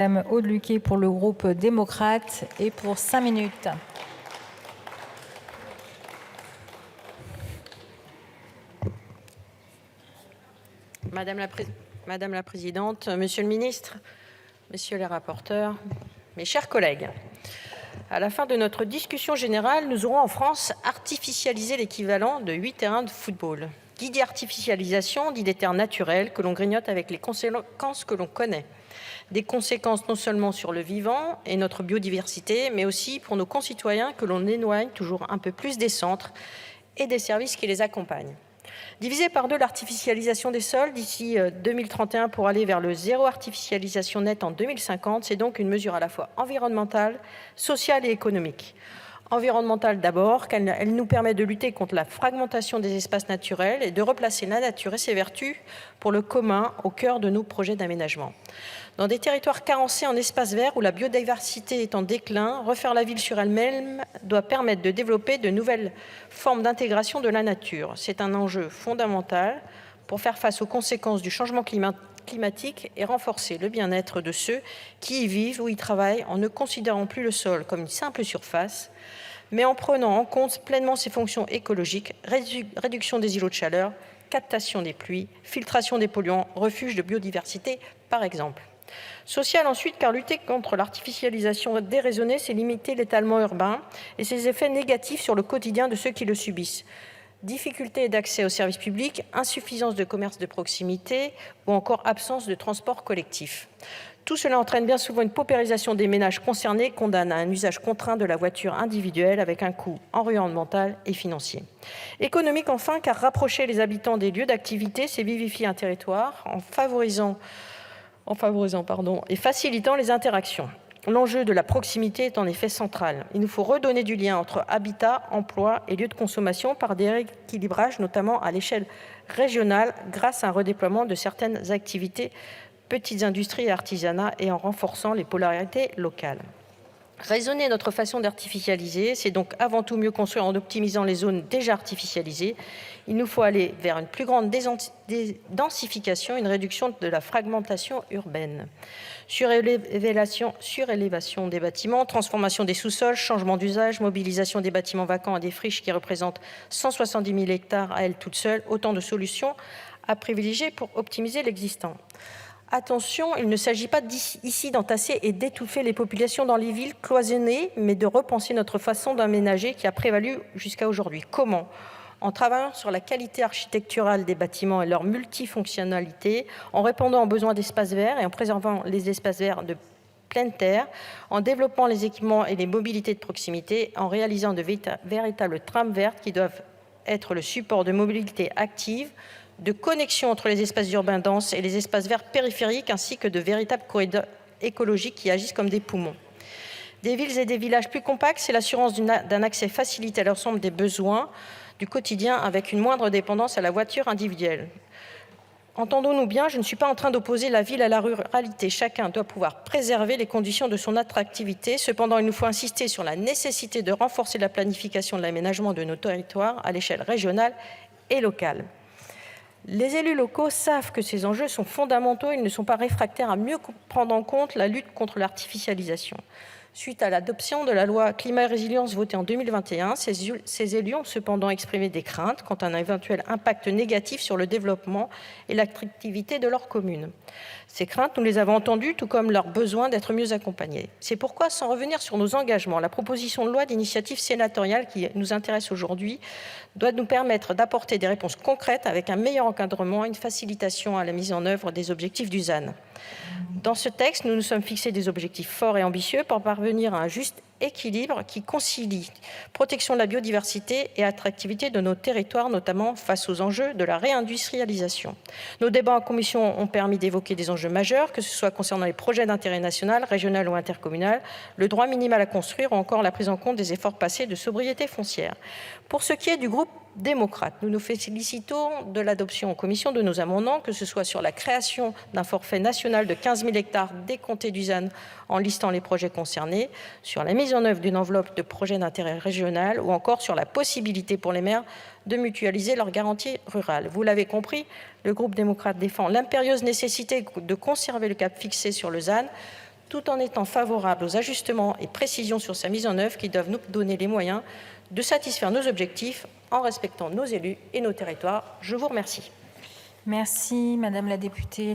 Madame Aude-Luquet pour le groupe démocrate et pour 5 minutes. Madame la Présidente, Monsieur le Ministre, Messieurs les rapporteurs, mes chers collègues, à la fin de notre discussion générale, nous aurons en France artificialisé l'équivalent de 8 terrains de football. Qui dit artificialisation dit des terres naturelles que l'on grignote avec les conséquences que l'on connaît. Des conséquences non seulement sur le vivant et notre biodiversité, mais aussi pour nos concitoyens que l'on éloigne toujours un peu plus des centres et des services qui les accompagnent. Diviser par deux l'artificialisation des sols d'ici 2031 pour aller vers le zéro artificialisation nette en 2050, c'est donc une mesure à la fois environnementale, sociale et économique. Environnementale d'abord, qu'elle nous permet de lutter contre la fragmentation des espaces naturels et de replacer la nature et ses vertus pour le commun au cœur de nos projets d'aménagement. Dans des territoires carencés en espaces verts où la biodiversité est en déclin, refaire la ville sur elle-même doit permettre de développer de nouvelles formes d'intégration de la nature. C'est un enjeu fondamental pour faire face aux conséquences du changement climatique et renforcer le bien-être de ceux qui y vivent ou y travaillent en ne considérant plus le sol comme une simple surface, mais en prenant en compte pleinement ses fonctions écologiques, réduction des îlots de chaleur, captation des pluies, filtration des polluants, refuge de biodiversité par exemple. Social ensuite, car lutter contre l'artificialisation déraisonnée, c'est limiter l'étalement urbain et ses effets négatifs sur le quotidien de ceux qui le subissent. Difficultés d'accès aux services publics, insuffisance de commerce de proximité ou encore absence de transport collectif. Tout cela entraîne bien souvent une paupérisation des ménages concernés, condamne à un usage contraint de la voiture individuelle avec un coût environnemental et financier. Économique enfin, car rapprocher les habitants des lieux d'activité, c'est vivifier un territoire en favorisant et facilitant les interactions. L'enjeu de la proximité est en effet central. Il nous faut redonner du lien entre habitat, emploi et lieux de consommation par des rééquilibrages, notamment à l'échelle régionale, grâce à un redéploiement de certaines activités, petites industries et artisanat, et en renforçant les polarités locales. Raisonner notre façon d'artificialiser, c'est donc avant tout mieux construire en optimisant les zones déjà artificialisées. Il nous faut aller vers une plus grande densification, une réduction de la fragmentation urbaine. Surélévation des bâtiments, transformation des sous-sols, changement d'usage, mobilisation des bâtiments vacants à des friches qui représentent 170 000 hectares à elles toutes seules, autant de solutions à privilégier pour optimiser l'existant. Attention, il ne s'agit pas ici d'entasser et d'étouffer les populations dans les villes cloisonnées, mais de repenser notre façon d'aménager qui a prévalu jusqu'à aujourd'hui. Comment ? En travaillant sur la qualité architecturale des bâtiments et leur multifonctionnalité, en répondant aux besoins d'espaces verts et en préservant les espaces verts de pleine terre, en développant les équipements et les mobilités de proximité, en réalisant de véritables trames vertes qui doivent être le support de mobilité active, de connexion entre les espaces urbains denses et les espaces verts périphériques, ainsi que de véritables corridors écologiques qui agissent comme des poumons. Des villes et des villages plus compacts, c'est l'assurance d'un accès facilité à l'ensemble des besoins du quotidien avec une moindre dépendance à la voiture individuelle. Entendons-nous bien, je ne suis pas en train d'opposer la ville à la ruralité. Chacun doit pouvoir préserver les conditions de son attractivité. Cependant, il nous faut insister sur la nécessité de renforcer la planification de l'aménagement de nos territoires à l'échelle régionale et locale. Les élus locaux savent que ces enjeux sont fondamentaux. Ils ne sont pas réfractaires à mieux prendre en compte la lutte contre l'artificialisation. Suite à l'adoption de la loi Climat et Résilience votée en 2021, ces élus ont cependant exprimé des craintes quant à un éventuel impact négatif sur le développement et l'attractivité de leur commune. Ces craintes, nous les avons entendues, tout comme leur besoin d'être mieux accompagnés. C'est pourquoi, sans revenir sur nos engagements, la proposition de loi d'initiative sénatoriale qui nous intéresse aujourd'hui doit nous permettre d'apporter des réponses concrètes avec un meilleur encadrement et une facilitation à la mise en œuvre des objectifs du ZAN. Dans ce texte, nous nous sommes fixés des objectifs forts et ambitieux pour parvenir à un juste équilibre qui concilie protection de la biodiversité et attractivité de nos territoires, notamment face aux enjeux de la réindustrialisation. Nos débats en commission ont permis d'évoquer des enjeux majeurs, que ce soit concernant les projets d'intérêt national, régional ou intercommunal, le droit minimal à construire ou encore la prise en compte des efforts passés de sobriété foncière. Pour ce qui est du groupe démocrate, nous nous félicitons de l'adoption en commission de nos amendements, que ce soit sur la création d'un forfait national de 15 000 hectares décompté du ZAN en listant les projets concernés, sur la mise en œuvre d'une enveloppe de projets d'intérêt régional ou encore sur la possibilité pour les maires de mutualiser leurs garanties rurales. Vous l'avez compris, le groupe démocrate défend l'impérieuse nécessité de conserver le cap fixé sur le ZAN tout en étant favorable aux ajustements et précisions sur sa mise en œuvre qui doivent nous donner les moyens de satisfaire nos objectifs en respectant nos élus et nos territoires. Je vous remercie. Merci, Madame la députée.